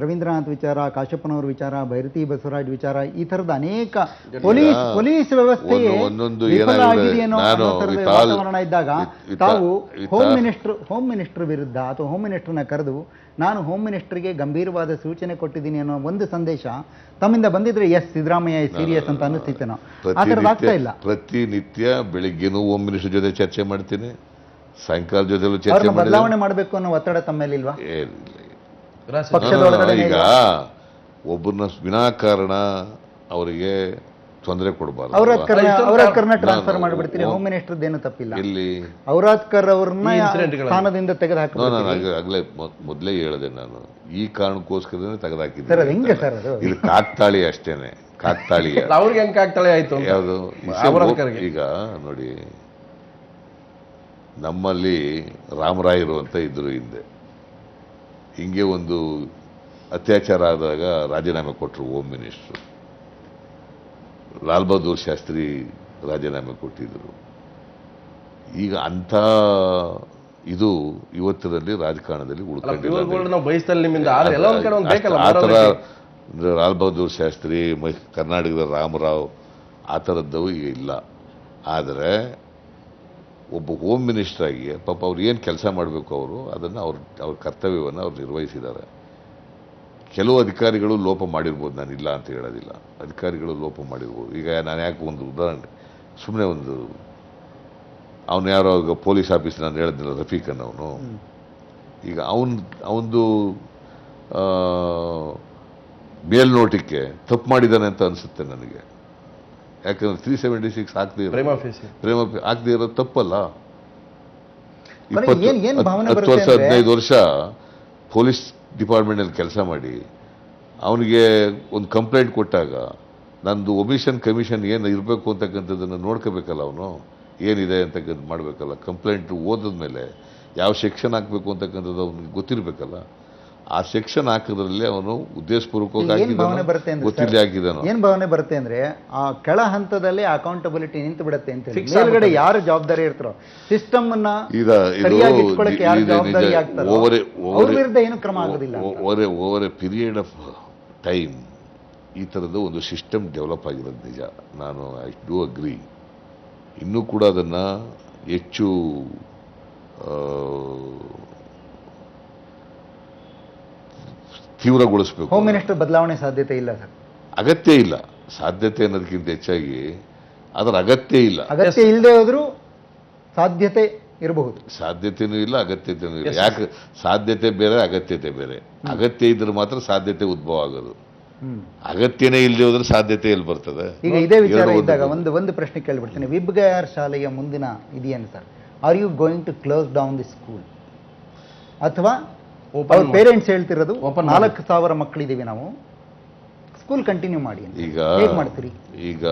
ರವೀಂದ್ರನಾಥ್ ವಿಚಾರ, ಕಾಶಪ್ಪನವ್ರ ವಿಚಾರ, ಭೈರತಿ ಬಸವರಾಜ್ ವಿಚಾರ, ಈ ತರದ ಅನೇಕ ಪೊಲೀಸ್ ವ್ಯವಸ್ಥೆಯೇ ವಿಫಲ ಆಗಿದೆಯೇನೋ ಅನ್ನೋ ತರದ ವಾತಾವರಣ ಇದ್ದಾಗ ತಾವು ಹೋಮ್ ಮಿನಿಸ್ಟರ್ ವಿರುದ್ಧ ಅಥವಾ ಹೋಮ್ ಮಿನಿಸ್ಟರ್ನ ಕರೆದು ನಾನು ಹೋಮ್ ಮಿನಿಸ್ಟರ್ಗೆ ಗಂಭೀರವಾದ ಸೂಚನೆ ಕೊಟ್ಟಿದ್ದೀನಿ ಅನ್ನೋ ಒಂದು ಸಂದೇಶ ತಮ್ಮಿಂದ ಬಂದಿದ್ರೆ ಎಸ್ ಸಿದ್ದರಾಮಯ್ಯ ಸೀರಿಯಸ್ ಅಂತ ಅನಿಸ್ತಿತ್ತೇನೋ. ಆ ಥರದ್ದು ಆಗ್ತಾ ಇಲ್ಲ. ಪ್ರತಿನಿತ್ಯ ಬೆಳಿಗ್ಗೆನೂ ಹೋಮ್ ಮಿನಿಸ್ಟರ್ ಜೊತೆ ಚರ್ಚೆ ಮಾಡ್ತೀನಿ, ಸಾಯಂಕಾಲ ಜೊತೆಲೂ ಚರ್ಚೆ ಬದಲಾವಣೆ ಮಾಡಬೇಕು ಅನ್ನೋ ಒತ್ತಡ ತಮ್ಮೇಲಿಲ್ವಾ? ಈಗ ಒಬ್ಬರನ್ನ ವಿನಾಕಾರಣ ಅವರಿಗೆ ತೊಂದರೆ ಕೊಡಬಾರ್ದು. ಔರಾದ್ಕರ್ನ ಟ್ರಾನ್ಸ್ಫರ್ ಮಾಡಿಬಿಡ್ತೀರಿ, ಹೋಮ್ ಮಿನಿಸ್ಟರ್ ಏನು ತಪ್ಪಿಲ್ಲ. ಇಲ್ಲಿ ಔರಾದ್ಕರ್ ಅವ್ರನ್ನ ಸ್ಥಾನದಿಂದ ತೆಗೆದುಹಾಕಿ. ಆಗ್ಲೇ ಮೊದಲೇ ಹೇಳಿದೆ ನಾನು, ಈ ಕಾರಣಕ್ಕೋಸ್ಕರನೇ ತೆಗೆದುಹಾಕಿದ್ದೆ. ಹೆಂಗೆ ಸರ್ ಅದು? ಇದು ಕಾಕ್ತಾಳಿ ಅಷ್ಟೇನೆ, ಕಾಕ್ತಾಳಿ. ಅವ್ರಿಗೆ ಹೆಂಗ್ ಕಾಕ್ತಾಳಿ ಆಯ್ತು? ಯಾವುದು? ಈಗ ನೋಡಿ, ನಮ್ಮಲ್ಲಿ ರಾಮರಾಯರು ಅಂತ ಇದ್ರು ಹಿಂದೆ. ಹಿಂಗೆ ಒಂದು ಅತ್ಯಾಚಾರ ಆದಾಗ ರಾಜೀನಾಮೆ ಕೊಟ್ಟರು ಹೋಮ್ ಮಿನಿಸ್ಟ್ರು. ಲಾಲ್ ಬಹದ್ದೂರ್ ಶಾಸ್ತ್ರಿ ರಾಜೀನಾಮೆ ಕೊಟ್ಟಿದ್ರು. ಈಗ ಅಂಥ ಇದು ಇವತ್ತಿನಲ್ಲಿ ರಾಜಕಾರಣದಲ್ಲಿ ಉಳ್ಕೊಂಡಿಲ್ಲ. ಆ ಥರ ಲಾಲ್ ಬಹದ್ದೂರ್ ಶಾಸ್ತ್ರಿ, ಕರ್ನಾಟಕದ ರಾಮರಾವ್, ಆ ಥರದ್ದವು ಈಗ ಇಲ್ಲ. ಆದರೆ ಒಬ್ಬ ಹೋಮ್ ಮಿನಿಸ್ಟರ್ ಆಗಿ ಪಾಪ ಅವ್ರು ಏನು ಕೆಲಸ ಮಾಡಬೇಕು ಅದನ್ನು ಅವ್ರ ಕರ್ತವ್ಯವನ್ನು ಅವ್ರು ನಿರ್ವಹಿಸಿದ್ದಾರೆ. ಕೆಲವು ಅಧಿಕಾರಿಗಳು ಲೋಪ ಮಾಡಿರ್ಬೋದು, ನಾನು ಇಲ್ಲ ಅಂತ ಹೇಳೋದಿಲ್ಲ, ಅಧಿಕಾರಿಗಳು ಲೋಪ ಮಾಡಿರ್ಬೋದು. ಈಗ ನಾನು ಯಾಕೆ ಒಂದು ಉದಾಹರಣೆ, ಸುಮ್ಮನೆ ಒಂದು ಅವನು ಯಾರೋ ಈಗ ಪೊಲೀಸ್ ಆಫೀಸ್ ನಾನು ಹೇಳಿದ್ನಲ್ಲ ರಫೀಕನ್, ಅವನು ಈಗ ಅವನದು ಮೇಲ್ನೋಟಕ್ಕೆ ತಪ್ಪು ಮಾಡಿದ್ದಾನೆ ಅಂತ ಅನಿಸುತ್ತೆ ನನಗೆ. ಯಾಕಂದ್ರೆ 376 ಆಗದೆ ಇರೋದು ತಪ್ಪಲ್ಲ. 10 ವರ್ಷ 15 ವರ್ಷ ಪೊಲೀಸ್ ಡಿಪಾರ್ಟ್ಮೆಂಟಲ್ಲಿ ಕೆಲಸ ಮಾಡಿ ಅವನಿಗೆ ಒಂದು ಕಂಪ್ಲೇಂಟ್ ಕೊಟ್ಟಾಗ ನಂದು ಒಮಿಷನ್ ಕಮಿಷನ್ ಏನು ಇರಬೇಕು ಅಂತಕ್ಕಂಥದ್ದನ್ನು ನೋಡ್ಕೋಬೇಕಲ್ಲ, ಅವನು ಏನಿದೆ ಅಂತಕ್ಕಂಥ ಮಾಡಬೇಕಲ್ಲ. ಕಂಪ್ಲೇಂಟ್ ಓದಿದ್ಮೇಲೆ ಯಾವ ಸೆಕ್ಷನ್ ಹಾಕಬೇಕು ಅಂತಕ್ಕಂಥದ್ದು ಅವ್ನಿಗೆ ಗೊತ್ತಿರಬೇಕಲ್ಲ. ಆ ಸೆಕ್ಷನ್ ಹಾಕೋದ್ರಲ್ಲಿ ಅವನು ಉದ್ದೇಶಪೂರ್ವಕವಾಗಿ ಗೊತ್ತಿಲ್ಲ ಹಾಕಿದಾನು. ಏನ್ ಭಾವನೆ ಬರುತ್ತೆ ಅಂದ್ರೆ ಆ ಕೆಳ ಹಂತದಲ್ಲಿ ಅಕೌಂಟಬಿಲಿಟಿ ನಿಂತು ಬಿಡುತ್ತೆ ಅಂತ. ಮೇಲ್ಗಡೆ ಯಾರು ಜವಾಬ್ದಾರಿ ಇರ್ತಾರೋ ಸಿಸ್ಟಮ್ ಅನ್ನ ಸರಿಯಾಗಿ ಇಟ್ಕೊಳ್ಳಕ್ಕೆ ಯಾರು ಜವಾಬ್ದಾರಿ ಆಗ್ತಾರೋ ಅವ್ರ ವಿರುದ್ಧ ಏನು ಕ್ರಮ ಆಗೋದಿಲ್ಲ. Over A period of time ಈ ಥರದ ಒಂದು ಸಿಸ್ಟಮ್ ಡೆವಲಪ್ ಆಗಿರೋದು ನಿಜ. ನಾನು ಐ ಡೂ ಅಗ್ರಿ. ಇನ್ನೂ ಕೂಡ ಅದನ್ನು ಹೆಚ್ಚು ತೀವ್ರಗೊಳಿಸಬೇಕು. ಹೋಮ್ ಮಿನಿಸ್ಟರ್ ಬದಲಾವಣೆ ಸಾಧ್ಯತೆ ಇಲ್ಲ ಸರ್. ಅಗತ್ಯ ಇಲ್ಲ. ಸಾಧ್ಯತೆ ಅನ್ನೋದಕ್ಕಿಂತ ಹೆಚ್ಚಾಗಿ ಅದರ ಅಗತ್ಯ ಇಲ್ಲ. ಅಗತ್ಯ ಇಲ್ಲದೆ ಹೋದ್ರೂ ಸಾಧ್ಯತೆ ಇರಬಹುದು. ಸಾಧ್ಯತೆನೂ ಇಲ್ಲ, ಅಗತ್ಯತೆನೂ ಇಲ್ಲ. ಯಾಕೆ? ಸಾಧ್ಯತೆ ಬೇರೆ, ಅಗತ್ಯತೆ ಬೇರೆ. ಅಗತ್ಯ ಇದ್ರೆ ಮಾತ್ರ ಸಾಧ್ಯತೆ ಉದ್ಭವ ಆಗೋದು. ಅಗತ್ಯನೇ ಇಲ್ಲದೆ ಹೋದ್ರೆ ಸಾಧ್ಯತೆ ಎಲ್ಲಿ ಬರ್ತದೆ? ಈಗ ಇದೇ ವಿಚಾರ ಇದ್ದಾಗ ಒಂದು ಪ್ರಶ್ನೆ ಕೇಳ್ಬಿಡ್ತೀನಿ. ವಿಬ್ಗಯಾರ್ ಶಾಲೆಯ ಮುಂದಿನ ಇದೆಯೇನು sir? Are you going to close down the school? ಅಥವಾ ಪೇರೆಂಟ್ಸ್ ಹೇಳ್ತಿರೋದು 4,000 ಮಕ್ಕಳಿದ್ದೀವಿ ನಾವು, ಸ್ಕೂಲ್ ಕಂಟಿನ್ಯೂ ಮಾಡಿ. ಈಗ ಮಾಡ್ತೀರಿ? ಈಗ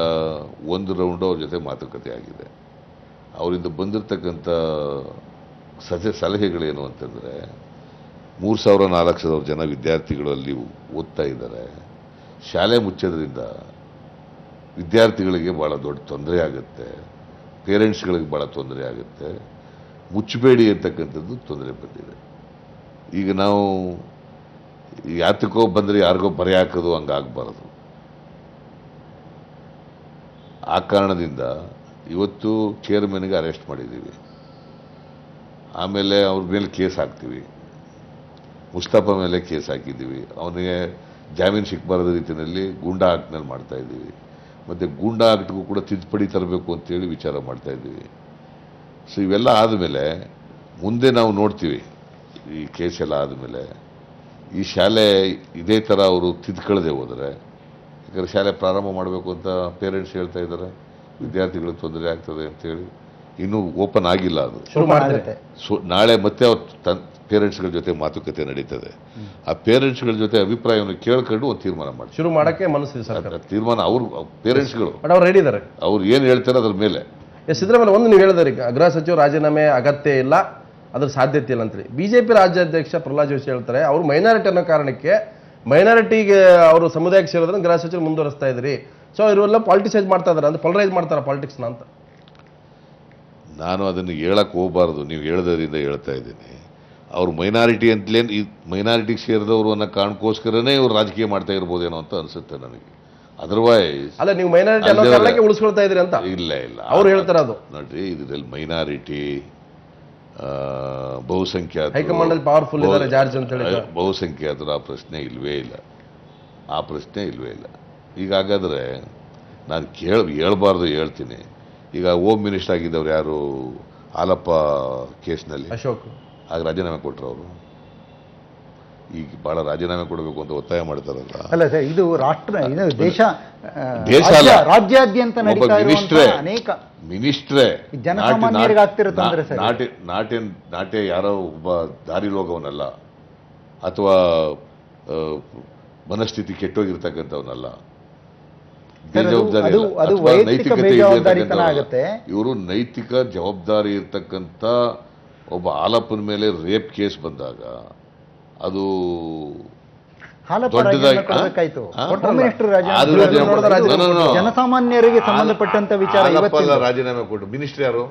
ಒಂದು ರೌಂಡ್ ಅವ್ರ ಜೊತೆ ಮಾತುಕತೆ ಆಗಿದೆ. ಅವರಿಂದ ಬಂದಿರತಕ್ಕಂಥ ಸಲಹೆಗಳೇನು ಅಂತಂದರೆ, 3,000-4,000 ಜನ ವಿದ್ಯಾರ್ಥಿಗಳು ಅಲ್ಲಿ ಓದ್ತಾ ಇದ್ದಾರೆ. ಶಾಲೆ ಮುಚ್ಚೋದ್ರಿಂದ ವಿದ್ಯಾರ್ಥಿಗಳಿಗೆ ಭಾಳ ದೊಡ್ಡ ತೊಂದರೆ ಆಗುತ್ತೆ, ಪೇರೆಂಟ್ಸ್ಗಳಿಗೆ ಭಾಳ ತೊಂದರೆ ಆಗುತ್ತೆ. ಮುಚ್ಚಬೇಡಿ ಅಂತಕ್ಕಂಥದ್ದು ತೊಂದರೆ ಬಂದಿದೆ. ಈಗ ನಾವು ಯಾತಕ್ಕೋ ಬಂದರೆ ಯಾರಿಗೋ ಬರೆ ಹಾಕೋದು ಹಂಗಾಗಬಾರ್ದು. ಆ ಕಾರಣದಿಂದ ಇವತ್ತು ಚೇರ್ಮನ್ಗೆ ಅರೆಸ್ಟ್ ಮಾಡಿದ್ದೀವಿ. ಆಮೇಲೆ ಅವ್ರ ಮೇಲೆ ಕೇಸ್ ಹಾಕ್ತೀವಿ. ಮುಸ್ತಫಾ ಮೇಲೆ ಕೇಸ್ ಹಾಕಿದ್ದೀವಿ. ಅವನಿಗೆ ಜಾಮೀನು ಸಿಕ್ಕಬಾರದ ರೀತಿಯಲ್ಲಿ ಗೂಂಡಾ ಆಕ್ಟ್ನಲ್ಲಿ ಮಾಡ್ತಾಯಿದ್ದೀವಿ. ಮತ್ತು ಗೂಂಡಾ ಆಕ್ಟ್ಗೂ ಕೂಡ ತಿದ್ದುಪಡಿ ತರಬೇಕು ಅಂತೇಳಿ ವಿಚಾರ ಮಾಡ್ತಾಯಿದ್ದೀವಿ. ಸೊ ಇವೆಲ್ಲ ಆದಮೇಲೆ ಮುಂದೆ ನಾವು ನೋಡ್ತೀವಿ. ಈ ಕೇಸ್ ಎಲ್ಲ ಆದಮೇಲೆ ಈ ಶಾಲೆ ಇದೇ ಥರ ಅವರು ತಿದ್ಕೊಳ್ಳದೆ ಹೋದರೆ, ಯಾಕಂದರೆ ಶಾಲೆ ಪ್ರಾರಂಭ ಮಾಡಬೇಕು ಅಂತ ಪೇರೆಂಟ್ಸ್ ಹೇಳ್ತಾ ಇದ್ದಾರೆ, ವಿದ್ಯಾರ್ಥಿಗಳಿಗೆ ತೊಂದರೆ ಆಗ್ತದೆ ಅಂತೇಳಿ ಇನ್ನೂ ಓಪನ್ ಆಗಿಲ್ಲ. ಅದು ನಾಳೆ ಮತ್ತೆ ಅವ್ರ ಪೇರೆಂಟ್ಸ್ಗಳ ಜೊತೆ ಮಾತುಕತೆ ನಡೀತದೆ. ಆ ಪೇರೆಂಟ್ಸ್ಗಳ ಜೊತೆ ಅಭಿಪ್ರಾಯವನ್ನು ಕೇಳ್ಕೊಂಡು ಒಂದು ತೀರ್ಮಾನ ಮಾಡಿ ಶುರು ಮಾಡೋಕ್ಕೆ ಮನಸ್ಸಿದೆ ಸರ್. ತೀರ್ಮಾನ ಅವ್ರು ಪೇರೆಂಟ್ಸ್ಗಳು ಅವ್ರು ರೆಡಿ ಇದ್ದಾರೆ. ಅವ್ರು ಏನು ಹೇಳ್ತಾರೆ ಅದ್ರ ಮೇಲೆ. ಸಿದ್ದರಾಮಯ್ಯ ಒಂದು ನೀವು ಹೇಳಿದಾರೆ, ಗೃಹ ಸಚಿವ ರಾಜೀನಾಮೆ ಅಗತ್ಯ ಇಲ್ಲ, ಅದ್ರ ಸಾಧ್ಯತೆ ಇಲ್ಲ ಅಂತೇಳಿ. ಬಿಜೆಪಿ ರಾಜ್ಯಾಧ್ಯಕ್ಷ ಪ್ರಹ್ಲಾದ್ ಜೋಶಿ ಹೇಳ್ತಾರೆ, ಅವರು ಮೈನಾರಿಟಿ ಅನ್ನೋ ಕಾರಣಕ್ಕೆ ಮೈನಾರಿಟಿಗೆ ಅವರು ಸಮುದಾಯಕ್ಕೆ ಸೇರೋದನ್ನ ಗೃಹ ಸಚಿವರು ಮುಂದುವರಿಸ್ತಾ ಇದ್ರಿ. ಸೊ ಇವರೆಲ್ಲ ಪಾಲಿಟಿಸೈಸ್ ಮಾಡ್ತಾ ಇದಾರೆ, ಅಂದ್ರೆ ಪೊಲರೈಸ್ ಮಾಡ್ತಾರೆ ಪಾಲಿಟಿಕ್ಸ್ನ ಅಂತ. ನಾನು ಅದನ್ನು ಹೇಳಕ್ಕೆ ಹೋಗಬಾರ್ದು, ನೀವು ಹೇಳೋದ್ರಿಂದ ಹೇಳ್ತಾ ಇದ್ದೀನಿ. ಅವ್ರು ಮೈನಾರಿಟಿ ಅಂತಲೇ ಮೈನಾರಿಟಿಗೆ ಸೇರಿದವರು ಅನ್ನೋ ಕಾರಣಕ್ಕೋಸ್ಕರನೇ ಇವ್ರು ರಾಜಕೀಯ ಮಾಡ್ತಾ ಇರ್ಬೋದೇನೋ ಅಂತ ಅನಿಸುತ್ತೆ ನನಗೆ. ಅದರ್ವೈಸ್ ಅಲ್ಲ, ನೀವು ಮೈನಾರಿಟಿ ಅನ್ನೋ ಕಾರಣಕ್ಕೆ ಉಳಿಸ್ಕೊಳ್ತಾ ಇದ್ರಿ ಅಂತ ಇಲ್ಲ ಅವ್ರು ಹೇಳ್ತಾರೆ. ಅದು ನೋಡ್ರಿ, ಇದರಲ್ಲಿ ಮೈನಾರಿಟಿ, ಬಹುಸಂಖ್ಯಾತ, ಹೈಕಮಾಂಡ್ ಪವರ್ಫುಲ್ ಇದ್ದಾರೆ ಜಾರ್ಜ್ ಅಂತ ಹೇಳಿ, ಬಹುಸಂಖ್ಯಾತರು ಆ ಪ್ರಶ್ನೆ ಇಲ್ವೇ ಇಲ್ಲ. ಈಗ ಹಾಗಾದ್ರೆ ನಾನು ಹೇಳ್ಬಾರ್ದು ಹೇಳ್ತೀನಿ. ಈಗ ಹೋಮ್ ಮಿನಿಸ್ಟರ್ ಆಗಿದ್ದವ್ರು ಯಾರು, ಹಾಲಪ್ಪ ಕೇಸ್ನಲ್ಲಿ ಅಶೋಕ್, ಆಗ ರಾಜೀನಾಮೆ ಕೊಟ್ಟರು ಅವರು. ಈಗ ಬಹಳ ರಾಜೀನಾಮೆ ಕೊಡಬೇಕು ಅಂತ ಒತ್ತಾಯ ಮಾಡ್ತಾರಲ್ಲ. ಅಲ್ಲ ಸರ್, ಇದು ರಾಷ್ಟ್ರ, ಇದು ದೇಶ ಅಲ್ಲ, ರಾಜ್ಯಾದ್ಯಂತ ನಡೀತಾ ಇರುವಂತಹ ಅನೇಕ ಮಿನಿಸ್ಟ್ರೇ ಜನಸಾಮಾನ್ಯರಿಗೆ ಆಗ್ತಿರೋ ತೊಂದರೆ ಸರ್. ನಾಟ್ಯ ಯಾರೋ ಒಬ್ಬ ದಾರಿ ಹೋಗವನಲ್ಲ, ಅಥವಾ ಮನಸ್ಥಿತಿ ಕೆಟ್ಟೋಗಿರ್ತಕ್ಕಂಥವನಲ್ಲ, ನೈತಿಕತೆ ಇವರು ನೈತಿಕ ಜವಾಬ್ದಾರಿ ಇರ್ತಕ್ಕಂಥ ಒಬ್ಬ ಹಾಲಪ್ಪನ ಮೇಲೆ ರೇಪ್ ಕೇಸ್ ಬಂದಾಗ ಅದು ಜನಸಾಮಾನ್ಯರಿಗೆ ಸಂಬಂಧಪಟ್ಟಂತ ವಿಚಾರ. ರಾಜೀನಾಮೆ ಕೊಟ್ಟು ಮಿನಿಸ್ಟರ್ ಯಾರು?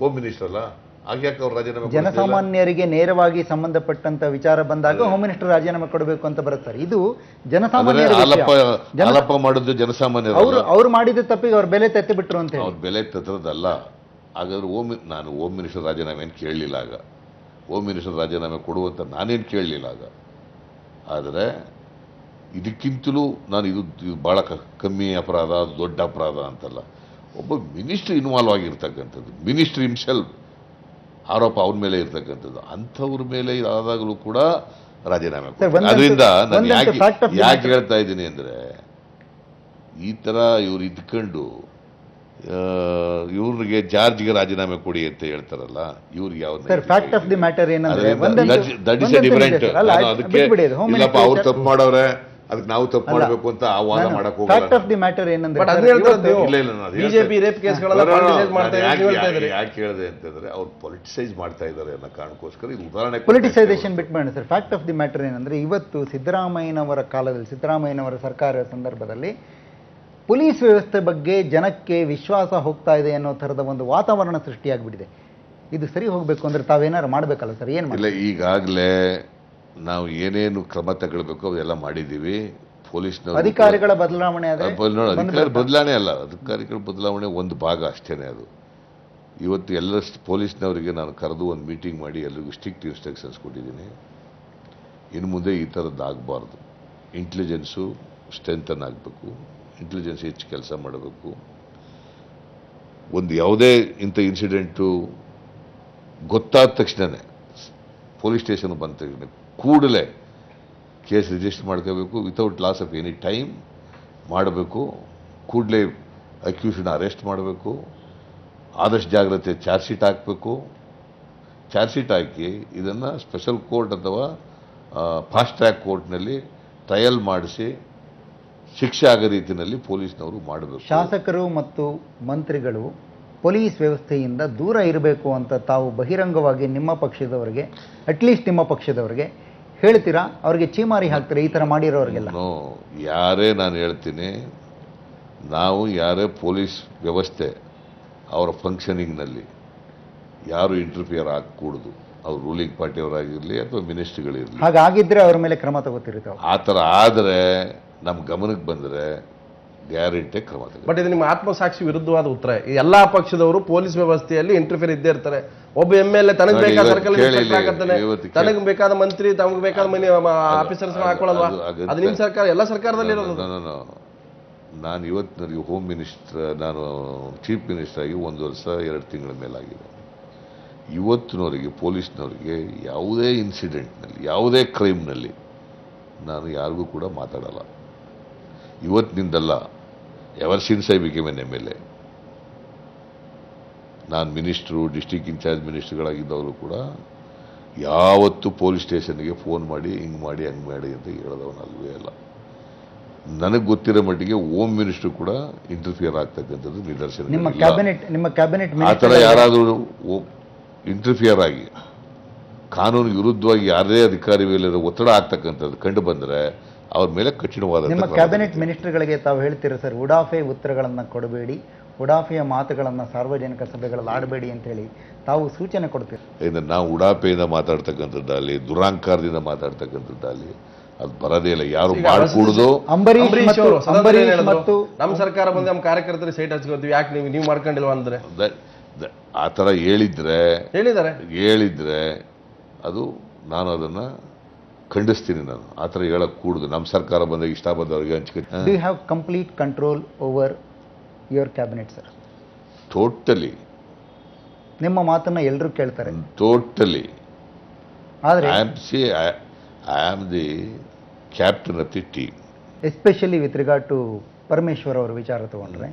ಹೋಮ್ ಮಿನಿಸ್ಟರ್ ಅಲ್ಲ, ಹಾಗ್ಯಾಕೆ ಅವ್ರು ರಾಜೀನಾಮೆ? ಜನಸಾಮಾನ್ಯರಿಗೆ ನೇರವಾಗಿ ಸಂಬಂಧಪಟ್ಟಂತ ವಿಚಾರ ಬಂದಾಗ ಹೋಮ್ ಮಿನಿಸ್ಟರ್ ರಾಜೀನಾಮೆ ಕೊಡಬೇಕು ಅಂತ ಬರುತ್ತಾರೆ. ಇದು ಜನಸಾಮಾನ್ಯರಿಗೆ ಹಾಲಪ್ಪ ಮಾಡಿದ್ದು ಜನಸಾಮಾನ್ಯರು, ಅವ್ರು ಮಾಡಿದ ತಪ್ಪಿಗೆ ಅವ್ರ ಬೆಲೆ ತೆತ್ತಿ ಬಿಟ್ರು ಅಂತ ಹೇಳಿ. ಅವ್ರ ಬೆಲೆ ತೆತ್ತದಲ್ಲ. ಹಾಗಾದ್ರೆ ನಾನು ಹೋಮ್ ಮಿನಿಸ್ಟರ್ ರಾಜೀನಾಮೆ ಏನು ಕೇಳಲಿಲ್ಲ. ಆಗ ಹೋಮ್ ಮಿನಿಸ್ಟರ್ ರಾಜೀನಾಮೆ ಕೊಡುವಂತ ನಾನೇನು ಕೇಳಲಿಲ್ಲ ಆಗ. ಆದರೆ ಇದಕ್ಕಿಂತಲೂ ನಾನು ಇದು ಬಹಳ ಕಮ್ಮಿ ಅಪರಾಧ, ದೊಡ್ಡ ಅಪರಾಧ ಅಂತಲ್ಲ. ಒಬ್ಬ ಮಿನಿಸ್ಟರ್ ಇನ್ವಾಲ್ವ್ ಆಗಿರ್ತಕ್ಕಂಥದ್ದು, ಮಿನಿಸ್ಟರ್ ಹಿಮ್ಸೆಲ್ಫ್ ಆರೋಪ ಅವ್ರ ಮೇಲೆ ಇರ್ತಕ್ಕಂಥದ್ದು, ಅಂಥವ್ರ ಮೇಲೆ ಆದಾಗಲೂ ಕೂಡ ರಾಜೀನಾಮೆ. ಅದರಿಂದ ನಾನು ಯಾಕೆ ಹೇಳ್ತಾ ಇದ್ದೀನಿ ಅಂದ್ರೆ, ಈ ತರ ಇವ್ರು ಇದ್ಕೊಂಡು ಇವ್ರಿಗೆ ಜಾರ್ಜ್ಗೆ ರಾಜೀನಾಮೆ ಕೊಡಿ ಅಂತ ಹೇಳ್ತಾರಲ್ಲ, ಇವ್ರಿಗೆ ಯಾವ ಫ್ಯಾಕ್ಟ್ ಆಫ್ ದಿ ಮ್ಯಾಟರ್ ಏನಂದ್ರೆ ದಟ್ ಇಸ್ ಎ ಡಿಫರೆಂಟ್. ಅದಕ್ಕೆ ಇಲ್ಲಪ್ಪ ಅವ್ರು ತಪ್ಪು ಮಾಡವ್ರೆ, ಅದಕ್ಕೆ ನಾವು ತಪ್ಪು ಮಾಡಬೇಕು ಅಂತ ಆವಾದ ಮಾಡಕ್ ಹೋಗಲ್ಲ. ಫ್ಯಾಕ್ಟ್ ಆಫ್ ದಿ ಮ್ಯಾಟರ್ ಏನಂದ್ರೆ, ಬಿಜೆಪಿ ರೇಪ್ ಕೇಸ್ಗಳೆಲ್ಲ ಯಾಕೆ ಹೇಳಿದೆ ಅಂತಂದ್ರೆ, ಅವ್ರು ಪೊಲಿಟಿಸೈಸ್ ಮಾಡ್ತಾ ಇದ್ದಾರೆ ಅನ್ನೋ ಕಾರಣಕ್ಕೋಸ್ಕರ ಇದು ಉದಾಹರಣೆ. ಪೊಲಿಟಿಸೈಸೇಷನ್ ಬಿಟ್ಬೇಡ sir. Fact of the matter ಏನಂದ್ರೆ, ಇವತ್ತು ಸಿದ್ದರಾಮಯ್ಯನವರ ಕಾಲದಲ್ಲಿ, ಸಿದ್ದರಾಮಯ್ಯನವರ ಸರ್ಕಾರದ ಸಂದರ್ಭದಲ್ಲಿ ಪೊಲೀಸ್ ವ್ಯವಸ್ಥೆ ಬಗ್ಗೆ ಜನಕ್ಕೆ ವಿಶ್ವಾಸ ಹೋಗ್ತಾ ಇದೆ ಅನ್ನೋ ಥರದ ಒಂದು ವಾತಾವರಣ ಸೃಷ್ಟಿಯಾಗಿಬಿಟ್ಟಿದೆ. ಇದು ಸರಿ ಹೋಗಬೇಕು ಅಂದ್ರೆ ತಾವೇನಾದ್ರು ಮಾಡಬೇಕಲ್ಲ ಸರ್? ಏನು ಇಲ್ಲ, ಈಗಾಗಲೇ ನಾವು ಏನೇನು ಕ್ರಮ ತಗೊಳ್ಬೇಕು ಅದೆಲ್ಲ ಮಾಡಿದ್ದೀವಿ. ಪೊಲೀಸ್ನವರು ಅಧಿಕಾರಿಗಳ ಬದಲಾವಣೆ ಬದಲಾವಣೆ ಅಲ್ಲ, ಅಧಿಕಾರಿಗಳ ಬದಲಾವಣೆ ಒಂದು ಭಾಗ ಅಷ್ಟೇನೆ. ಅದು ಇವತ್ತು ಎಲ್ಲ ಪೊಲೀಸ್ನವರಿಗೆ ನಾನು ಕರೆದು ಒಂದು ಮೀಟಿಂಗ್ ಮಾಡಿ ಎಲ್ಲರಿಗೂ ಸ್ಟ್ರಿಕ್ಟ್ ಇನ್ಸ್ಟ್ರಕ್ಷನ್ಸ್ ಕೊಟ್ಟಿದ್ದೀನಿ. ಇನ್ನು ಮುಂದೆ ಈ ಥರದ್ದು ಆಗಬಾರ್ದು. ಇಂಟೆಲಿಜೆನ್ಸು ಸ್ಟ್ರೆಂಥನ್ ಆಗಬೇಕು, ಇಂಟೆಲಿಜೆನ್ಸ್ ಹೆಚ್ಚು ಕೆಲಸ ಮಾಡಬೇಕು. ಒಂದು ಯಾವುದೇ ಇಂಥ ಇನ್ಸಿಡೆಂಟು ಗೊತ್ತಾದ ತಕ್ಷಣವೇ ಪೊಲೀಸ್ ಸ್ಟೇಷನ್ ಬಂದ ತಕ್ಷಣ ಕೂಡಲೇ ಕೇಸ್ ರಿಜಿಸ್ಟರ್ ಮಾಡ್ಕೋಬೇಕು, without loss of any time ಮಾಡಬೇಕು. ಕೂಡಲೇ ಅಕ್ಯೂಸ್ನ ಅರೆಸ್ಟ್ ಮಾಡಬೇಕು, ಆದಷ್ಟು ಜಾಗ್ರತೆ ಚಾರ್ಜ್ ಶೀಟ್ ಹಾಕಬೇಕು. ಚಾರ್ಜ್ ಶೀಟ್ ಹಾಕಿ ಇದನ್ನು ಸ್ಪೆಷಲ್ ಕೋರ್ಟ್ ಅಥವಾ ಫಾಸ್ಟ್ ಟ್ರ್ಯಾಕ್ ಕೋರ್ಟ್ನಲ್ಲಿ ಟ್ರಯಲ್ ಮಾಡಿಸಿ ಶಿಕ್ಷೆ ಆಗೋ ರೀತಿಯಲ್ಲಿ ಪೊಲೀಸ್ನವರು ಮಾಡಬೇಕು. ಶಾಸಕರು ಮತ್ತು ಮಂತ್ರಿಗಳು ಪೊಲೀಸ್ ವ್ಯವಸ್ಥೆಯಿಂದ ದೂರ ಇರಬೇಕು ಅಂತ ತಾವು ಬಹಿರಂಗವಾಗಿ ನಿಮ್ಮ ಪಕ್ಷದವರಿಗೆ, ಅಟ್ಲೀಸ್ಟ್ ನಿಮ್ಮ ಪಕ್ಷದವರಿಗೆ ಹೇಳ್ತೀರಾ? ಅವ್ರಿಗೆ ಚೀಮಾರಿ ಹಾಕ್ತೀರಾ ಈ ಥರ ಮಾಡಿರೋರಿಗೆಲ್ಲ? ಯಾರೇ ನಾನು ಹೇಳ್ತೀನಿ, ನಾವು ಯಾರೇ ಪೊಲೀಸ್ ವ್ಯವಸ್ಥೆ ಅವರ ಫಂಕ್ಷನಿಂಗ್ನಲ್ಲಿ ಯಾರು ಇಂಟರ್ಫಿಯರ್ ಆಗಕೂಡದು. ಅವ್ರು ರೂಲಿಂಗ್ ಪಾರ್ಟಿಯವರಾಗಿರಲಿ ಅಥವಾ ಮಿನಿಸ್ಟ್ರಿಗಳಿರಲಿ. ಹಾಗಾಗಿದ್ರೆ ಅವ್ರ ಮೇಲೆ ಕ್ರಮ ತಗೋತಿರ್ತಾವೆ. ಆ ಥರ ಆದರೆ ನಮ್ಮ ಗಮನಕ್ಕೆ ಬಂದರೆ ಗ್ಯಾರಂಟಿ ಕ್ರಮ ತಗೋ. ಬಟ್ ಇದು ನಿಮ್ಮ ಆತ್ಮಸಾಕ್ಷಿ ವಿರುದ್ಧವಾದ ಉತ್ತರ. ಎಲ್ಲಾ ಪಕ್ಷದವರು ಪೊಲೀಸ್ ವ್ಯವಸ್ಥೆಯಲ್ಲಿ ಇಂಟರ್ಫಿಯರ್ ಇದ್ದೇ ಇರ್ತಾರೆ. ಒಬ್ಬ MLA ತನಗೆ ಬೇಕಾದ ಸರ್ಕಲ್ ತನಗೆ ಬೇಕಾದ ಮಂತ್ರಿ, ತಮಗೆ ಬೇಕಾದ ಮನೆ ಆಫೀಸರ್ಸ್ ಹಾಕೊಳ್ಳಲ್ವಾ? ಅದು ನಿಮ್ಮ ಸರ್ಕಾರ, ಎಲ್ಲ ಸರ್ಕಾರದಲ್ಲಿ ಇರೋದು. ನಾನು ಇವತ್ತಿನವರೆಗೆ ಹೋಮ್ ಮಿನಿಸ್ಟರ್, ನಾನು ಚೀಫ್ ಮಿನಿಸ್ಟರ್ ಆಗಿ 1 ವರ್ಷ 2 ತಿಂಗಳ ಮೇಲಾಗಿದೆ. ಇವತ್ತಿನವರೆಗೆ ಪೊಲೀಸ್ನವರಿಗೆ ಯಾವುದೇ ಇನ್ಸಿಡೆಂಟ್ನಲ್ಲಿ, ಯಾವುದೇ ಕ್ರೈಮ್ನಲ್ಲಿ ನಾನು ಯಾರಿಗೂ ಕೂಡ ಮಾತಾಡಲ್ಲ. ಇವತ್ತಿನಿಂದಲ್ಲ, ever since I became an MLA. ನಾನು ಮಿನಿಸ್ಟ್ರು, ಡಿಸ್ಟಿಕ್ ಇನ್ಚಾರ್ಜ್ ಮಿನಿಸ್ಟ್ರುಗಳಾಗಿದ್ದವರು ಕೂಡ ಯಾವತ್ತೂ ಪೊಲೀಸ್ ಸ್ಟೇಷನ್ಗೆ ಫೋನ್ ಮಾಡಿ ಹಿಂಗೆ ಮಾಡಿ ಹಂಗೆ ಮಾಡಿ ಅಂತ ಹೇಳೋದವನಲ್ವೇ ಅಲ್ಲ. ನನಗೆ ಗೊತ್ತಿರೋ ಮಟ್ಟಿಗೆ ಹೋಮ್ ಮಿನಿಸ್ಟ್ರು ಕೂಡ ಇಂಟರ್ಫಿಯರ್ ಆಗ್ತಕ್ಕಂಥದ್ದು ನಿದರ್ಶನ. ನಿಮ್ಮ ಕ್ಯಾಬಿನೆಟ್ ಆ ಥರ ಯಾರಾದರೂ ಇಂಟರ್ಫಿಯರ್ ಆಗಿ ಕಾನೂನಿಗೆ ವಿರುದ್ಧವಾಗಿ ಯಾರೇ ಅಧಿಕಾರಿ ಮೇಲೆ ಒತ್ತಡ ಆಗ್ತಕ್ಕಂಥದ್ದು ಕಂಡು ಬಂದರೆ ಅವ್ರ ಮೇಲೆ ಕಠಿಣವಾದ. ನಿಮ್ಮ ಕ್ಯಾಬಿನೆಟ್ ಮಿನಿಸ್ಟರ್ಗಳಿಗೆ ತಾವು ಹೇಳ್ತೀರಾ ಸರ್, ಉಡಾಫೆ ಉತ್ತರಗಳನ್ನು ಕೊಡಬೇಡಿ, ಉಡಾಫೆಯ ಮಾತುಗಳನ್ನು ಸಾರ್ವಜನಿಕ ಸಭೆಗಳಲ್ಲಿ ಆಡಬೇಡಿ ಅಂತ ಹೇಳಿ ತಾವು ಸೂಚನೆ ಕೊಡ್ತೀರಿ. ನಾವು ಉಡಾಪೆಯಿಂದ ಮಾತಾಡ್ತಕ್ಕಂಥದ್ದಾಗಲಿ ದುರಾಂಕಾರದಿಂದ ಮಾತಾಡ್ತಕ್ಕಂಥದ್ದಾಗಲಿ ಅದು ಬರೋದೇ ಇಲ್ಲ. ಯಾರು ಮಾಡ್ಕೂಡುದು ಅಂಬರೀಷ್ ಮತ್ತು ನಮ್ಮ ಸರ್ಕಾರ ಬಂದು ನಮ್ಮ ಕಾರ್ಯಕರ್ತರಿಗೆ ಸೈಟ್ ಹಚ್ಕೋತೀವಿ, ಯಾಕೆ ನೀವು ಮಾಡ್ಕೊಂಡಿಲ್ವಾ ಅಂದ್ರೆ ಆ ಥರ ಹೇಳಿದ್ರೆ ಅದು ನಾನು ಅದನ್ನ ಖಂಡಿಸ್ತೀನಿ. ನಾನು ಆ ಥರ ಹೇಳಕ್ ಕೂಡುದು. ನಮ್ಮ ಸರ್ಕಾರ ಬಂದಾಗ ಇಷ್ಟ ಬಂದವರಿಗೆ ಹಂಚ್ಕೊಂಡು. Do you have complete control over your cabinet sir? Totally. ನಿಮ್ಮ ಮಾತನ್ನ ಎಲ್ಲರೂ ಕೇಳ್ತಾರೆ. ಟೋಟಲಿ. ಆದರೆ I am the captain of the team. Especially with regard to Parameshwar ಅವರ ವಿಚಾರ ತಗೊಂಡ್ರೆ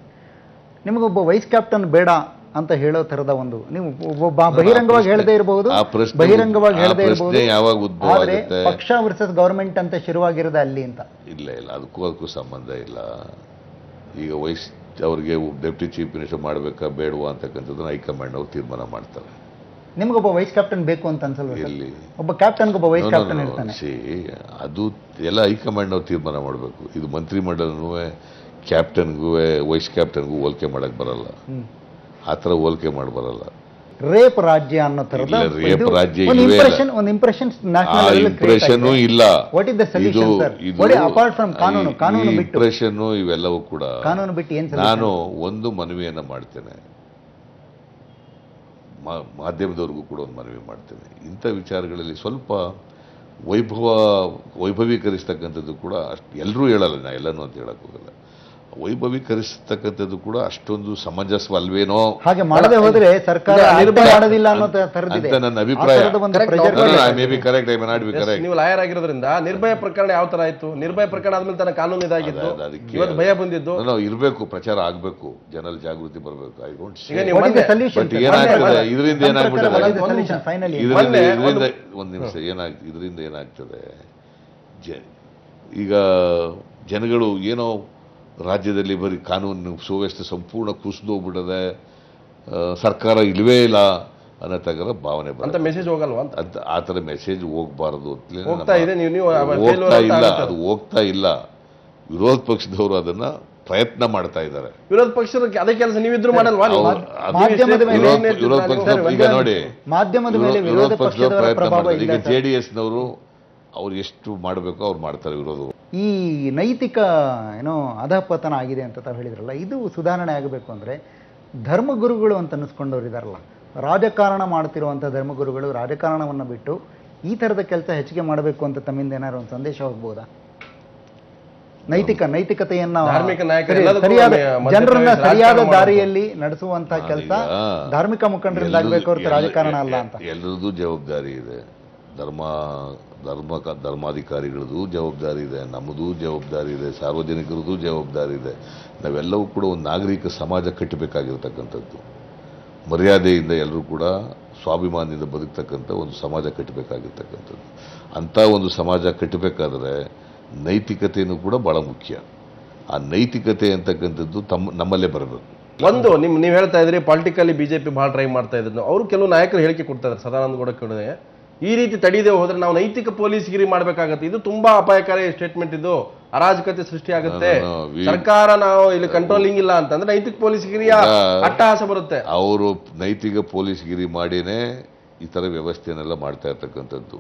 ನಿಮಗೊಬ್ಬ ವೈಸ್ ಕ್ಯಾಪ್ಟನ್ ಬೇಡ ಅಂತ ಹೇಳೋ ತರದ ಒಂದು ನೀವು ಬಹಿರಂಗವಾಗಿ ಹೇಳದೇ ಇರಬಹುದು, ಬಹಿರಂಗವಾಗಿ ಹೇಳದೇ ಇರಬಹುದು. ಆದ್ರೆ ಪಕ್ಷ ವರ್ಸಸ್ ಗವರ್ಮೆಂಟ್ ಅಂತ ಶುರುವಾಗಿರೋದು ಅಲ್ಲಿ ಅಂತ. ಇಲ್ಲ ಅದಕ್ಕೂ ಸಂಬಂಧ ಇಲ್ಲ. ಈಗ ವೈಸ್ ಅವ್ರಿಗೆ ಡೆಪ್ಟಿ ಚೀಫ್ ಮಿನಿಸ್ಟರ್ ಮಾಡಬೇಕಾ ಬೇಡವಾ ಅಂತಕ್ಕಂಥದ್ದನ್ನ ಹೈಕಮಾಂಡ್ ಅವ್ರು ತೀರ್ಮಾನ ಮಾಡ್ತಾರೆ. ನಿಮಗೊಬ್ಬ ವೈಸ್ ಕ್ಯಾಪ್ಟನ್ ಬೇಕು ಅಂತ ಅನ್ಸಲ್ವ? ಇಲ್ಲಿ ಒಬ್ಬ ಕ್ಯಾಪ್ಟನ್ಗೊಬ್ಬ ವೈಸ್ ಕ್ಯಾಪ್ಟನ್ ಇರ್ತಾನೆ. ಅದು ಎಲ್ಲ ಹೈಕಮಾಂಡ್ ಅವ್ರು ತೀರ್ಮಾನ ಮಾಡಬೇಕು. ಇದು ಮಂತ್ರಿಮಂಡಲನೂ ಕ್ಯಾಪ್ಟನ್ಗೂ ವೈಸ್ ಕ್ಯಾಪ್ಟನ್ಗೂ ಹೋಲಿಕೆ ಮಾಡಕ್ ಬರಲ್ಲ. ಆ ಥರ ಹೋಲಿಕೆ ಬರಲ್ಲ. ರೇಪ್ ರಾಜ್ಯ ಅನ್ನೋ ತರದ ರೇಪ್ ರಾಜ್ಯ ಒಂದು ಇಂಪ್ರೆಷನ್ ಇಲ್ಲ. What is the solution sir? Apart from ಕಾನೂನು ಬಿಟ್ಟು ಇಂಪ್ರೆಷನ್ ಇವೆಲ್ಲವೂ ಕೂಡ ಕಾನೂನು ಬಿಟ್ಟು ಏನು ನಾನು ಒಂದು ಮನವಿಯನ್ನ ಮಾಡ್ತೇನೆ, ಮಾಧ್ಯಮದವ್ರಿಗೂ ಕೂಡ ಒಂದು ಮನವಿ ಮಾಡ್ತೇನೆ. ಇಂಥ ವಿಚಾರಗಳಲ್ಲಿ ಸ್ವಲ್ಪ ವೈಭವೀಕರಿಸ್ತಕ್ಕಂಥದ್ದು ಕೂಡ ಅಷ್ಟು ಎಲ್ಲರೂ ಹೇಳಲ್ಲ, ನಾ ಎಲ್ಲನೂ ಅಂತ ಹೇಳಕ್ ಹೋಗಲ್ಲ. ವೈಭವೀಕರಿಸ್ತಕ್ಕಂಥದ್ದು ಕೂಡ ಅಷ್ಟೊಂದು ಸಮಂಜಸ್ವ ಅಲ್ವೇನೋ. ಹಾಗೆ ಮಾಡದೆ ಹೋದ್ರೆ ಸರ್ಕಾರ ಮಾಡೋದಿಲ್ಲ ಅನ್ನೋ ತರದಿದೆ ಅಂತ ನನ್ನ ಅಭಿಪ್ರಾಯ. May be correct, I may not be correct. ನೀವು ಲಾಯರ್ ಆಗಿರೋದ್ರಿಂದ ನಿರ್ಭಯ ಪ್ರಕರಣ ಯಾವ ತರ ಆಯ್ತು? ನಿರ್ಭಯ ಪ್ರಕರಣ ಆದ್ಮೇಲೆ ತನ್ನ ಕಾನೂನು ಇದಾಗಿತ್ತು, ಇವತ್ತು ಭಯ ಬಂದಿದ್ದು. ಇರಬೇಕು, ಪ್ರಚಾರ ಆಗ್ಬೇಕು, ಜನರ ಜಾಗೃತಿ ಬರಬೇಕು. ಐ ಡೋಂಟ್ ಸೇ ಬಟ್ ಏನಾಗ್ತದೆ ಇದರಿಂದ ಒಂದು ನಿಮಿಷ ಇದರಿಂದ ಏನಾಗ್ತದೆ, ಈಗ ಜನಗಳು ಏನೋ ರಾಜ್ಯದಲ್ಲಿ ಬರೀ ಕಾನೂನು ಸುವ್ಯವಸ್ಥೆ ಸಂಪೂರ್ಣ ಕುಸಿದೋಗ್ಬಿಡದೆ, ಸರ್ಕಾರ ಇಲ್ವೇ ಇಲ್ಲ ಅನ್ನೋ ತಗರ ಭಾವನೆ ಬರುತ್ತೆ. ಮೆಸೇಜ್ ಹೋಗಲ್ವಾ ಅಂತ? ಆ ಥರ ಮೆಸೇಜ್ ಹೋಗ್ಬಾರದು. ಹೋಗ್ತಾ ಇಲ್ಲ, ಅದು ಹೋಗ್ತಾ ಇಲ್ಲ. ವಿರೋಧ ಪಕ್ಷದವರು ಅದನ್ನ ಪ್ರಯತ್ನ ಮಾಡ್ತಾ ಇದ್ದಾರೆ. ವಿರೋಧ ಪಕ್ಷದ ಅದೇ ಕೆಲಸ ನೀವಿದ್ರು ಮಾಡಲ್ವಾ? ವಿರೋಧ ಪಕ್ಷ ಈಗ ನೋಡಿ, ಮಾಧ್ಯಮದ ಮೇಲೆ ವಿರೋಧ ಪಕ್ಷದವರು ಪ್ರಯತ್ನ ಮಾಡ್ತಾರೆ. ಈಗ JDS-ನವರು ಅವ್ರು ಎಷ್ಟು ಮಾಡಬೇಕು ಅವ್ರು ಮಾಡ್ತಾರೆ. ವಿರೋಧ ಈ ನೈತಿಕ ಅಧಪತನ ಆಗಿದೆ ಅಂತ ತಾವು ಹೇಳಿದ್ರಲ್ಲ, ಇದು ಸುಧಾರಣೆ ಆಗಬೇಕು ಅಂದರೆ ಧರ್ಮಗುರುಗಳು ಅಂತ ಅನ್ನಿಸ್ಕೊಂಡವ್ರು ಇದಾರಲ್ಲ, ರಾಜಕಾರಣ ಮಾಡ್ತಿರುವಂಥ ಧರ್ಮಗುರುಗಳು ರಾಜಕಾರಣವನ್ನು ಬಿಟ್ಟು ಈ ಥರದ ಕೆಲಸ ಹೆಚ್ಚಿಗೆ ಮಾಡಬೇಕು ಅಂತ ತಮ್ಮಿಂದ ಏನಾದ್ರು ಒಂದು ಸಂದೇಶ ಹೋಗ್ಬೋದಾ? ನೈತಿಕತೆಯನ್ನ ಜನರನ್ನ ಸರಿಯಾದ ದಾರಿಯಲ್ಲಿ ನಡೆಸುವಂತಹ ಕೆಲಸ ಧಾರ್ಮಿಕ ಮುಖಂಡರಿಂದ ಆಗಬೇಕು ಹೊರತು ರಾಜಕಾರಣ ಅಲ್ಲ ಅಂತ. ಎಲ್ಲರದ್ದು ಜವಾಬ್ದಾರಿ ಇದೆ. ಧರ್ಮಾಧಿಕಾರಿಗಳದ್ದು ಜವಾಬ್ದಾರಿ ಇದೆ, ನಮ್ಮದು ಜವಾಬ್ದಾರಿ ಇದೆ, ಸಾರ್ವಜನಿಕರದ್ದು ಜವಾಬ್ದಾರಿ ಇದೆ. ನಾವೆಲ್ಲವೂ ಕೂಡ ಒಂದು ನಾಗರಿಕ ಸಮಾಜ ಕಟ್ಟಬೇಕಾಗಿರ್ತಕ್ಕಂಥದ್ದು. ಮರ್ಯಾದೆಯಿಂದ ಎಲ್ಲರೂ ಕೂಡ ಸ್ವಾಭಿಮಾನದಿಂದ ಬದುಕ್ತಕ್ಕಂಥ ಒಂದು ಸಮಾಜ ಕಟ್ಟಬೇಕಾಗಿರ್ತಕ್ಕಂಥದ್ದು. ಅಂಥ ಒಂದು ಸಮಾಜ ಕಟ್ಟಬೇಕಾದ್ರೆ ನೈತಿಕತೆಯೂ ಕೂಡ ಬಹಳ ಮುಖ್ಯ. ಆ ನೈತಿಕತೆ ಅಂತಕ್ಕಂಥದ್ದು ನಮ್ಮಲ್ಲೇ ಬರಬೇಕು. ಒಂದು ನೀವು ಹೇಳ್ತಾ ಇದ್ರಿ ಪೊಲಿಟಿಕಲಿ ಬಿಜೆಪಿ ಬಹಳ ಟ್ರೈ ಮಾಡ್ತಾ ಇದ್ರು. ಅವರು ಕೆಲವು ನಾಯಕರು ಹೇಳಿಕೆ ಕೊಡ್ತಾ ಇದ್ದಾರೆ, ಸದಾನಂದ ಗೌಡ ಕೂಡ ಈ ರೀತಿ ತಡೀದೇ ಹೋದ್ರೆ ನಾವು ನೈತಿಕ ಪೊಲೀಸ್ಗಿರಿ ಮಾಡಬೇಕಾಗತ್ತೆ. ಇದು ತುಂಬಾ ಅಪಾಯಕಾರಿ ಸ್ಟೇಟ್ಮೆಂಟ್. ಇದು ಅರಾಜಕತೆ ಸೃಷ್ಟಿ ಆಗುತ್ತೆ. ಸರ್ಕಾರ ನಾವು ಇಲ್ಲಿ ಕಂಟ್ರೋಲಿಂಗ್ ಇಲ್ಲ ಅಂತಂದ್ರೆ ನೈತಿಕ ಪೊಲೀಸ್ಗಿರಿಯ ಅಟ್ಟಹಾಸ ಬರುತ್ತೆ. ಅವರು ನೈತಿಕ ಪೊಲೀಸ್ಗಿರಿ ಮಾಡಿನೇ ಈ ತರ ವ್ಯವಸ್ಥೆಯನ್ನೆಲ್ಲ ಮಾಡ್ತಾ ಇರ್ತಕ್ಕಂಥದ್ದು.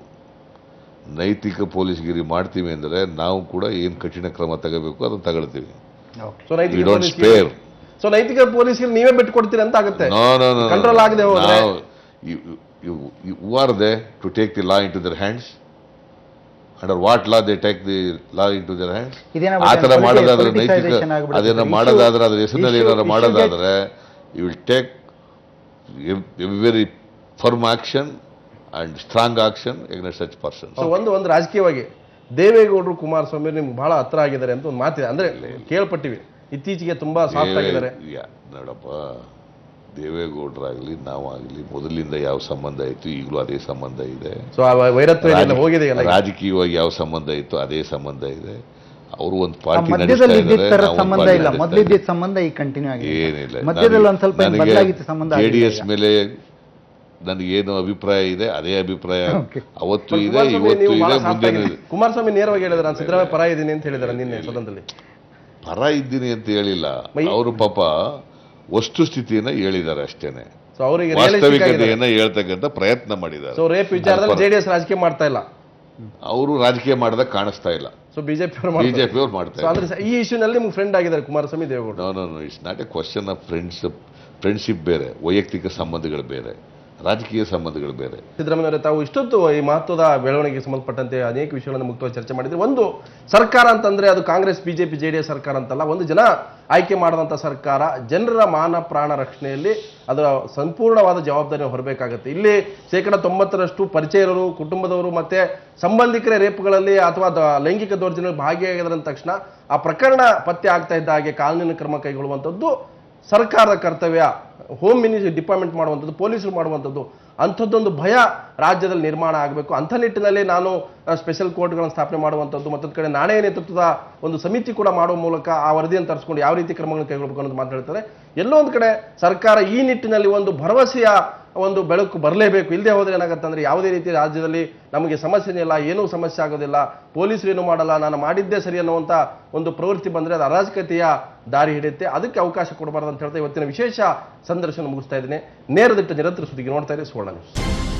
ನೈತಿಕ ಪೊಲೀಸ್ಗಿರಿ ಮಾಡ್ತೀವಿ ಅಂದ್ರೆ ನಾವು ಕೂಡ ಏನ್ ಕಠಿಣ ಕ್ರಮ ತಗೋಬೇಕು ಅದನ್ನ ತಗೊಳ್ತೀವಿ. ಸೊ ನೈತಿಕ ಪೊಲೀಸ್ಗಿರಿ ನೀವೇ ಬಿಟ್ಟು ಕೊಡ್ತೀರಿ ಅಂತ ಆಗುತ್ತೆ. ಕಂಟ್ರೋಲ್ ಆಗದೆ ಹೋದ್ರೆ who are they to take the law into their hands? Under what law they take the law into their hands? ಆ ಥರ ಮಾಡೋದಾದ್ರೆ ನೈತಿಕ ಅದೇನೋ ಮಾಡೋದಾದ್ರೆ ಅದ್ರ ಹೆಸರಿನಲ್ಲಿ ಏನಾದ್ರು ಮಾಡೋದಾದ್ರೆ you will take a very firm action and strong action against such persons. So ಒಂದು ರಾಜಕೀಯವಾಗಿ ದೇವೇಗೌಡರು ಕುಮಾರಸ್ವಾಮಿ ನಿಮ್ಗೆ ಬಹಳ ಹತ್ರ ಆಗಿದ್ದಾರೆ ಅಂತ ಒಂದು ಮಾತಿದೆ, ಅಂದ್ರೆ ಕೇಳ್ಪಟ್ಟಿವಿ. ಇತ್ತೀಚೆಗೆ ತುಂಬಾ ಸಾಫ್ಟ್ ಆಗಿದ್ದಾರೆ. ನೋಡಪ್ಪ, ದೇವೇಗೌಡರಾಗಲಿ ನಾವಾಗಲಿ ಮೊದಲಿಂದ ಯಾವ ಸಂಬಂಧ ಇತ್ತು ಈಗಲೂ ಅದೇ ಸಂಬಂಧ ಇದೆ. ರಾಜಕೀಯವಾಗಿ ಯಾವ ಸಂಬಂಧ ಇತ್ತು ಅದೇ ಸಂಬಂಧ ಇದೆ. ಅವರು ಒಂದು ಪಾರ್ಟಿ ಏನಿಲ್ಲ. JDS ಮೇಲೆ ನನಗೇನು ಅಭಿಪ್ರಾಯ ಇದೆ ಅದೇ ಅಭಿಪ್ರಾಯ ಅವತ್ತು ಇದೆ, ಇವತ್ತು ಇದೆ, ಮುಂದೆ. ಕುಮಾರಸ್ವಾಮಿ ನೇರವಾಗಿ ಹೇಳಿದ್ರೆ ನಾನು ಸಿದ್ದರಾಮಯ್ಯ ಪರ ಇದ್ದೀನಿ ಅಂತ ಹೇಳಿದಾರೆ ನಿನ್ನೆ ಸದನದಲ್ಲಿ. ಪರ ಇದ್ದೀನಿ ಅಂತ ಹೇಳಿಲ್ಲ ಅವರು. ಪಾಪ ವಸ್ತುಸ್ಥಿತಿಯನ್ನ ಹೇಳಿದ್ದಾರೆ ಅಷ್ಟೇನೆ, ಸೊ ಅವರಿಗೆ ವಾಸ್ತವಿಕತೆಯನ್ನ ಹೇಳ್ತಕ್ಕಂಥ ಪ್ರಯತ್ನ ಮಾಡಿದ್ದಾರೆ. ಸೊ ರೇಪ್ ವಿಚಾರದಲ್ಲಿ ಜೆಡಿಎಸ್ ರಾಜಕೀಯ ಮಾಡ್ತಾ ಇಲ್ಲ, ಅವರು ರಾಜಕೀಯ ಮಾಡಿದಾಗ ಕಾಣಿಸ್ತಾ ಇಲ್ಲ. ಸೊ ಬಿಜೆಪಿ ಅವ್ರು ಮಾಡ್ತಾ ಇಲ್ಲ. ಅಂದ್ರೆ ಈ ಇಶ್ಯೂನಲ್ಲಿ ನಿಮ್ಗೆ ಫ್ರೆಂಡ್ ಆಗಿದ್ದಾರೆ Kumaraswamy Deve Gowda. No it's not a question of friendship ಬೇರೆ, ವೈಯಕ್ತಿಕ ಸಂಬಂಧಗಳು ಬೇರೆ, ರಾಜಕೀಯ ಸಂಬಂಧಗಳು ಬೇರೆ. ಸಿದ್ದರಾಮಯ್ಯ ತಾವು ಇಷ್ಟೊತ್ತು ಈ ಮಹತ್ವದ ಬೆಳವಣಿಗೆಗೆ ಸಂಬಂಧಪಟ್ಟಂತೆ ಅನೇಕ ವಿಷಯಗಳನ್ನು ಮುಕ್ತವಾಗಿ ಚರ್ಚೆ ಮಾಡಿದ್ರೆ, ಒಂದು ಸರ್ಕಾರ ಅಂತಂದ್ರೆ ಅದು ಕಾಂಗ್ರೆಸ್ ಬಿಜೆಪಿ ಜೆಡಿಎಸ್ ಸರ್ಕಾರ ಅಂತಲ್ಲ, ಒಂದು ಜನ ಆಯ್ಕೆ ಮಾಡಿದಂಥ ಸರ್ಕಾರ ಜನರ ಮಾನ ಪ್ರಾಣ ರಕ್ಷಣೆಯಲ್ಲಿ ಅದರ ಸಂಪೂರ್ಣವಾದ ಜವಾಬ್ದಾರಿ ಹೊರಬೇಕಾಗುತ್ತೆ. ಇಲ್ಲಿ 90% ಪರಿಚಯ ಇರೋರು, ಕುಟುಂಬದವರು ಮತ್ತೆ ಸಂಬಂಧಿಕರ ರೇಪ್ಗಳಲ್ಲಿ ಅಥವಾ ಲೈಂಗಿಕ ದೌರ್ಜನ್ಯ ಭಾಗಿಯಾಗಿದ್ರ ತಕ್ಷಣ ಆ ಪ್ರಕರಣ ಪತ್ತೆ ಆಗ್ತಾ ಇದ್ದ ಹಾಗೆ ಕಾನೂನಿನ ಕ್ರಮ ಕೈಗೊಳ್ಳುವಂಥದ್ದು ಸರ್ಕಾರದ ಕರ್ತವ್ಯ. ಹೋಮ್ ಡಿಪಾರ್ಟ್ಮೆಂಟ್ ಮಾಡುವಂಥದ್ದು, ಪೊಲೀಸರು ಮಾಡುವಂಥದ್ದು, ಅಂಥದ್ದೊಂದು ಭಯ ರಾಜ್ಯದಲ್ಲಿ ನಿರ್ಮಾಣ ಆಗಬೇಕು. ಅಂಥ ನಿಟ್ಟಿನಲ್ಲಿ ನಾನು ಸ್ಪೆಷಲ್ ಕೋರ್ಟ್ಗಳನ್ನು ಸ್ಥಾಪನೆ ಮಾಡುವಂಥದ್ದು, ಮತ್ತೊಂದು ಕಡೆ ನಾಣಯ ನೇತೃತ್ವದ ಒಂದು ಸಮಿತಿ ಕೂಡ ಮಾಡುವ ಮೂಲಕ ಆ ವರದಿಯನ್ನು ತರಿಸ್ಕೊಂಡು ಯಾವ ರೀತಿ ಕ್ರಮಗಳನ್ನು ಕೈಗೊಳ್ಳಬೇಕು ಅನ್ನೋದು ಮಾತಾಡ್ತಾರೆ. ಎಲ್ಲೋ ಒಂದು ಕಡೆ ಸರ್ಕಾರ ಈ ನಿಟ್ಟಿನಲ್ಲಿ ಒಂದು ಭರವಸೆಯ ಒಂದು ಬೆಳಕು ಬರಲೇಬೇಕು. ಇಲ್ಲದೆ ಹೋದ್ರೆ ಏನಾಗುತ್ತೆ ಅಂದ್ರೆ ಯಾವುದೇ ರೀತಿ ರಾಜ್ಯದಲ್ಲಿ ನಮಗೆ ಸಮಸ್ಯೆನೇ ಇಲ್ಲ, ಏನೂ ಸಮಸ್ಯೆ ಆಗೋದಿಲ್ಲ, ಪೊಲೀಸರು ಏನು ಮಾಡಲ್ಲ, ನಾನು ಮಾಡಿದ್ದೇ ಸರಿ ಅನ್ನುವಂಥ ಒಂದು ಪ್ರವೃತ್ತಿ ಬಂದರೆ ಅದು ಅರಾಜಕತೆಯ ದಾರಿ ಹಿಡಿಯುತ್ತೆ. ಅದಕ್ಕೆ ಅವಕಾಶ ಕೊಡಬಾರ್ದು ಅಂತ ಹೇಳ್ತಾ ಇವತ್ತಿನ ವಿಶೇಷ ಸಂದರ್ಶನ ಮುಗಿಸ್ತಾ ಇದ್ದೀನಿ. ನೇರದಿಟ್ಟ ನಿರಂತರ ಸುದ್ದಿಗೆ ನೋಡ್ತಾ ಇರಿ ಸುವರ್ಣ ನ್ಯೂಸ್.